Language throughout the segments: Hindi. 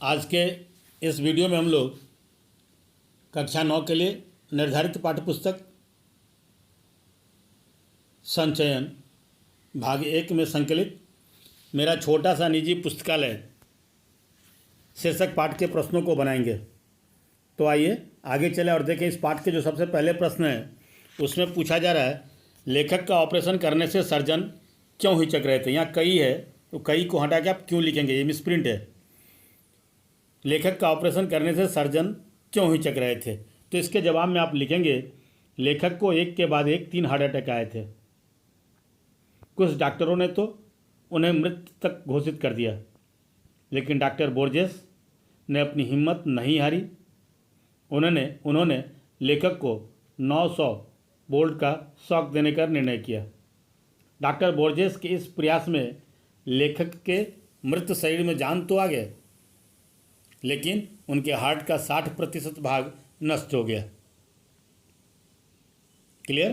आज के इस वीडियो में हम लोग कक्षा 9 के लिए निर्धारित पाठ्यपुस्तक संचयन भाग 1 में संकलित मेरा छोटा सा निजी पुस्तकालय शीर्षक पाठ के प्रश्नों को बनाएंगे। तो आइए आगे चले और देखें। इस पाठ के जो सबसे पहले प्रश्न है उसमें पूछा जा रहा है, लेखक का ऑपरेशन करने से सर्जन क्यों हिचक रहे थे। यहाँ कई है तो कई को हटा के आप क्यों लिखेंगे, ये मिसप्रिंट है। लेखक का ऑपरेशन करने से सर्जन क्यों हिचक रहे थे, तो इसके जवाब में आप लिखेंगे, लेखक को एक के बाद एक 3 हार्ट अटैक आए थे। कुछ डॉक्टरों ने तो उन्हें मृत तक घोषित कर दिया, लेकिन डॉक्टर बोर्जेस ने अपनी हिम्मत नहीं हारी। उन्होंने लेखक को 900 वोल्ट का शॉक देने का निर्णय किया। डॉक्टर बोर्जेस के इस प्रयास में लेखक के मृत शरीर में जान तो आ गया, लेकिन उनके हार्ट का 60% भाग नष्ट हो गया। क्लियर।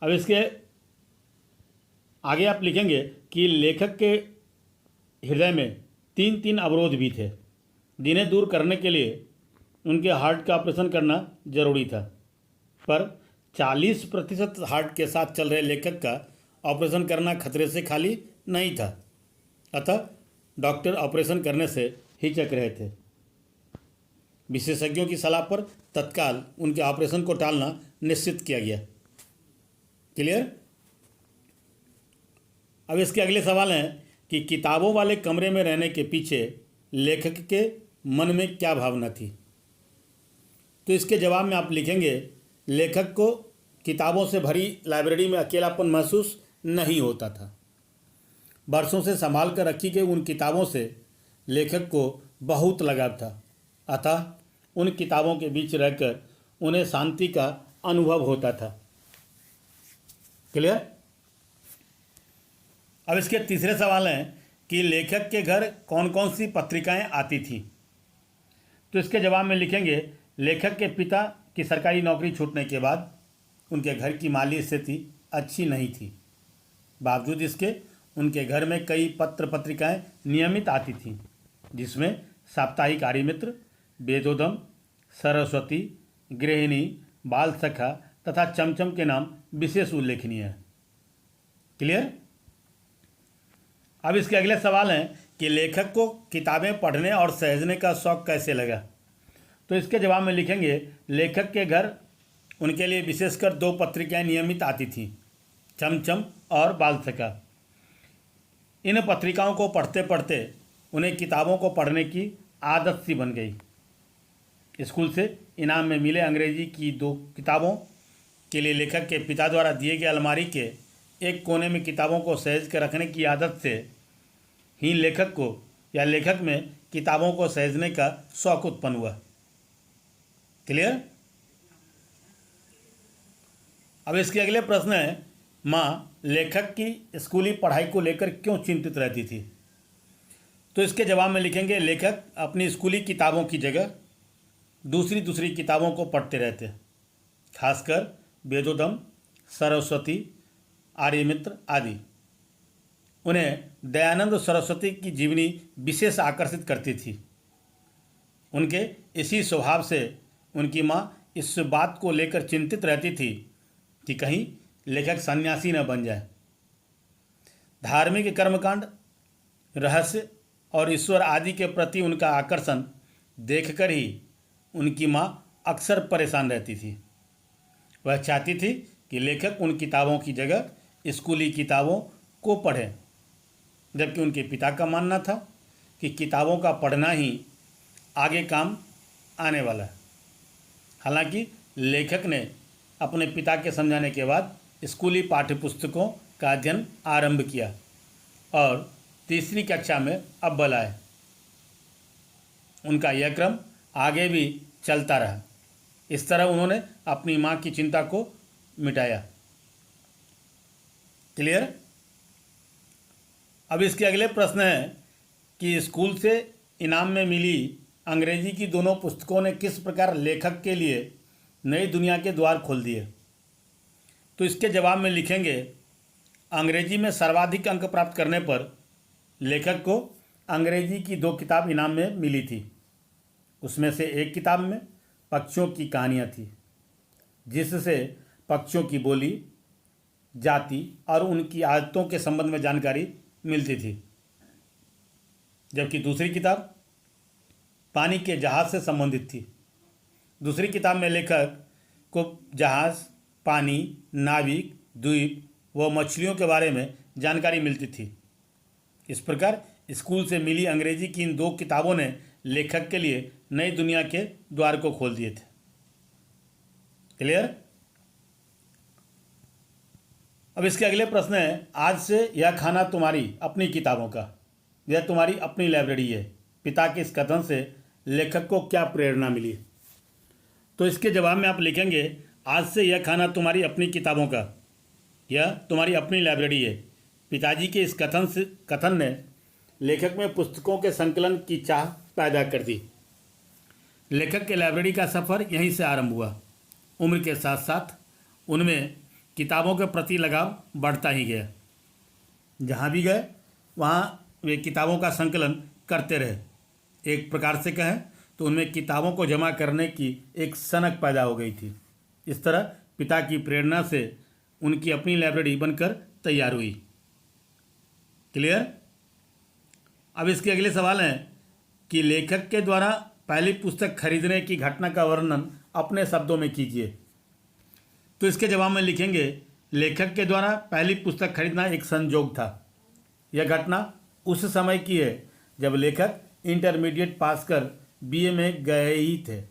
अब इसके आगे आप लिखेंगे कि लेखक के हृदय में 3 अवरोध भी थे, जिन्हें दूर करने के लिए उनके हार्ट का ऑपरेशन करना जरूरी था। पर 40% हार्ट के साथ चल रहे लेखक का ऑपरेशन करना खतरे से खाली नहीं था। अतः डॉक्टर ऑपरेशन करने से हिचक रहे थे। विशेषज्ञों की सलाह पर तत्काल उनके ऑपरेशन को टालना निश्चित किया गया। क्लियर। अब इसके अगले सवाल हैं कि किताबों वाले कमरे में रहने के पीछे लेखक के मन में क्या भावना थी। तो इसके जवाब में आप लिखेंगे, लेखक को किताबों से भरी लाइब्रेरी में अकेलापन महसूस नहीं होता था। बरसों से संभाल कर रखी गई उन किताबों से लेखक को बहुत लगाव था। अतः उन किताबों के बीच रहकर उन्हें शांति का अनुभव होता था। क्लियर। अब इसके तीसरे सवाल हैं कि लेखक के घर कौन कौन सी पत्रिकाएं आती थीं। तो इसके जवाब में लिखेंगे, लेखक के पिता की सरकारी नौकरी छूटने के बाद उनके घर की माली स्थिति अच्छी नहीं थी। बावजूद इसके उनके घर में कई पत्र पत्रिकाएं नियमित आती थीं, जिसमें साप्ताहिक आर्यमित्र, वेदोदम, सरस्वती, गृहिणी, बाल सखा तथा चमचम के नाम विशेष उल्लेखनीय हैं। क्लियर। अब इसके अगले सवाल हैं कि लेखक को किताबें पढ़ने और सहेजने का शौक कैसे लगा। तो इसके जवाब में लिखेंगे, लेखक के घर उनके लिए विशेषकर 2 पत्रिकाएं नियमित आती थीं, चमचम और बाल सखा। इन पत्रिकाओं को पढ़ते पढ़ते उन्हें किताबों को पढ़ने की आदत सी बन गई। स्कूल से इनाम में मिले अंग्रेजी की 2 किताबों के लिए लेखक के पिता द्वारा दिए गए अलमारी के एक कोने में किताबों को सहेज कर रखने की आदत से ही लेखक में किताबों को सहेजने का शौक उत्पन्न हुआ। क्लियर। अब इसके अगले प्रश्न है, माँ लेखक की स्कूली पढ़ाई को लेकर क्यों चिंतित रहती थी। तो इसके जवाब में लिखेंगे, लेखक अपनी स्कूली किताबों की जगह दूसरी किताबों को पढ़ते रहते, खासकर वेदोदम, सरस्वती, आर्यमित्र आदि। उन्हें दयानंद सरस्वती की जीवनी विशेष आकर्षित करती थी। उनके इसी स्वभाव से उनकी माँ इस बात को लेकर चिंतित रहती थी कि कहीं लेखक सन्यासी न बन जाए। धार्मिक कर्मकांड, रहस्य और ईश्वर आदि के प्रति उनका आकर्षण देखकर ही उनकी माँ अक्सर परेशान रहती थी। वह चाहती थी कि लेखक उन किताबों की जगह स्कूली किताबों को पढ़ें, जबकि उनके पिता का मानना था कि किताबों का पढ़ना ही आगे काम आने वाला है। हालांकि लेखक ने अपने पिता के समझाने के बाद स्कूली पाठ्यपुस्तकों का अध्ययन आरंभ किया और 3री कक्षा में अव्वल आए। उनका यह क्रम आगे भी चलता रहा। इस तरह उन्होंने अपनी माँ की चिंता को मिटाया। क्लियर। अब इसके अगले प्रश्न है कि स्कूल से इनाम में मिली अंग्रेजी की 2 पुस्तकों ने किस प्रकार लेखक के लिए नई दुनिया के द्वार खोल दिए। तो इसके जवाब में लिखेंगे, अंग्रेजी में सर्वाधिक अंक प्राप्त करने पर लेखक को अंग्रेजी की 2 किताब इनाम में मिली थी। उसमें से एक किताब में पक्षियों की कहानियाँ थी, जिससे पक्षियों की बोली, जाति और उनकी आदतों के संबंध में जानकारी मिलती थी, जबकि दूसरी किताब पानी के जहाज़ से संबंधित थी। दूसरी किताब में लेखक को जहाज़, पानी, नाविक, द्वीप व मछलियों के बारे में जानकारी मिलती थी। इस प्रकार स्कूल से मिली अंग्रेजी की इन 2 किताबों ने लेखक के लिए नई दुनिया के द्वार को खोल दिए थे। क्लियर? अब इसके अगले प्रश्न है, आज से यह खाना तुम्हारी अपनी किताबों का, यह तुम्हारी अपनी लाइब्रेरी है। पिता के इस कथन से लेखक को क्या प्रेरणा मिली? तो इसके जवाब में आप लिखेंगे, आज से यह खाना तुम्हारी अपनी किताबों का, यह तुम्हारी अपनी लाइब्रेरी है। पिताजी के इस कथन ने लेखक में पुस्तकों के संकलन की चाह पैदा कर दी। लेखक के लाइब्रेरी का सफ़र यहीं से आरंभ हुआ। उम्र के साथ साथ उनमें किताबों के प्रति लगाव बढ़ता ही गया। जहाँ भी गए वहाँ वे किताबों का संकलन करते रहे। एक प्रकार से कहें तो उनमें किताबों को जमा करने की एक सनक पैदा हो गई थी। इस तरह पिता की प्रेरणा से उनकी अपनी लाइब्रेरी बनकर तैयार हुई। क्लियर? अब इसके अगले सवाल हैं कि लेखक के द्वारा पहली पुस्तक खरीदने की घटना का वर्णन अपने शब्दों में कीजिए। तो इसके जवाब में लिखेंगे, लेखक के द्वारा पहली पुस्तक खरीदना एक संयोग था। यह घटना उस समय की है जब लेखक इंटरमीडिएट पास कर बीए में गए ही थे।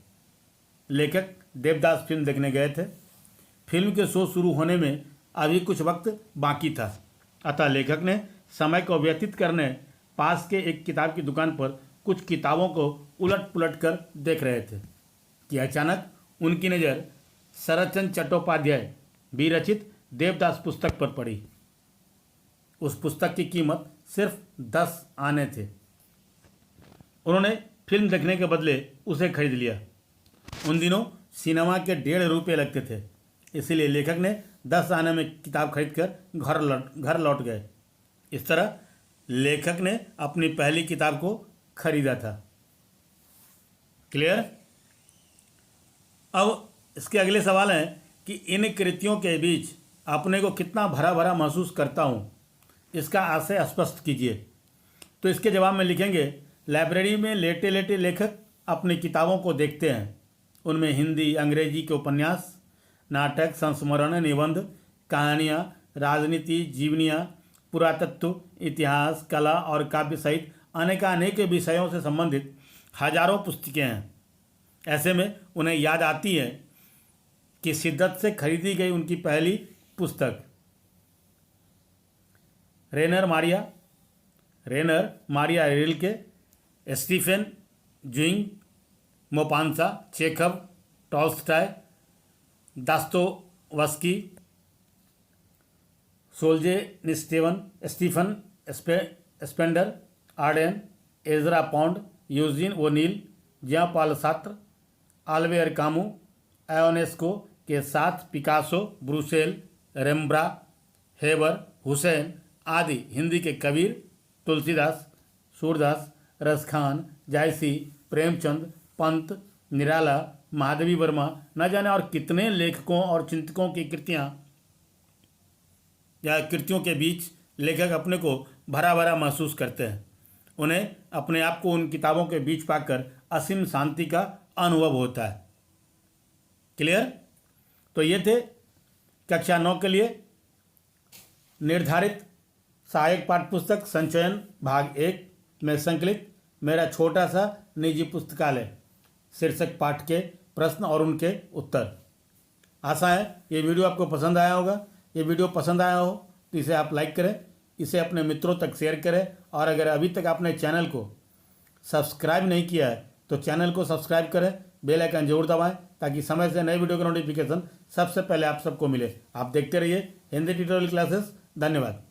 लेखक देवदास फिल्म देखने गए थे। फिल्म के शो शुरू होने में अभी कुछ वक्त बाकी था, अतः लेखक ने समय को व्यतीत करने पास के एक किताब की दुकान पर कुछ किताबों को उलट पुलट कर देख रहे थे कि अचानक उनकी नज़र शरतचंद्र चट्टोपाध्याय विरचित देवदास पुस्तक पर पड़ी। उस पुस्तक की कीमत सिर्फ 10 आने थे। उन्होंने फिल्म देखने के बदले उसे खरीद लिया। उन दिनों सिनेमा के 1.5 रुपये लगते थे, इसीलिए लेखक ने 10 आने में किताब खरीदकर घर लौट गए। इस तरह लेखक ने अपनी पहली किताब को खरीदा था। क्लियर? अब इसके अगले सवाल हैं कि इन कृतियों के बीच अपने को कितना भरा भरा महसूस करता हूँ, इसका आशय स्पष्ट कीजिए। तो इसके जवाब में लिखेंगे, लाइब्रेरी में लेटे लेटे लेखक अपनी किताबों को देखते हैं। उनमें हिंदी, अंग्रेजी के उपन्यास, नाटक, संस्मरण, निबंध, कहानियाँ, राजनीति, जीवनियाँ, पुरातत्व, इतिहास, कला और काव्य सहित अनेक विषयों से संबंधित हजारों पुस्तकें हैं। ऐसे में उन्हें याद आती है कि शिद्दत से खरीदी गई उनकी पहली पुस्तक Rainer Maria Rilke, Stefan Zweig, Maupassant, Chekhov, Tolstoy, Dostoevsky, Stephen Spender, Auden, Ezra Pound, Eugene O'Neill, Jean Paul Sartre, Albert Camus, Ionesco के साथ पिकासो, ब्रुसेल, रेम्ब्रा, हेबर, हुसैन आदि हिंदी के कबीर, तुलसीदास, सूरदास, रसखान, जायसी, प्रेमचंद, पंत, निराला, महादेवी वर्मा, न जाने और कितने लेखकों और चिंतकों की कृतियों के बीच लेखक अपने को भरा भरा महसूस करते हैं। उन्हें अपने आप को उन किताबों के बीच पाकर असीम शांति का अनुभव होता है। क्लियर? तो ये थे कक्षा 9 के लिए निर्धारित सहायक पाठ्य पुस्तक संचयन भाग 1 में संकलित मेरा छोटा सा निजी पुस्तकालय शीर्षक पाठ के प्रश्न और उनके उत्तर। आशा है ये वीडियो आपको पसंद आया होगा। ये वीडियो पसंद आया हो तो इसे आप लाइक करें, इसे अपने मित्रों तक शेयर करें, और अगर अभी तक आपने चैनल को सब्सक्राइब नहीं किया है तो चैनल को सब्सक्राइब करें, बेल आइकन जरूर दबाएं ताकि समय से नए वीडियो का नोटिफिकेशन सबसे पहले आप सबको मिले। आप देखते रहिए हिंदी ट्यूटोरियल क्लासेस। धन्यवाद।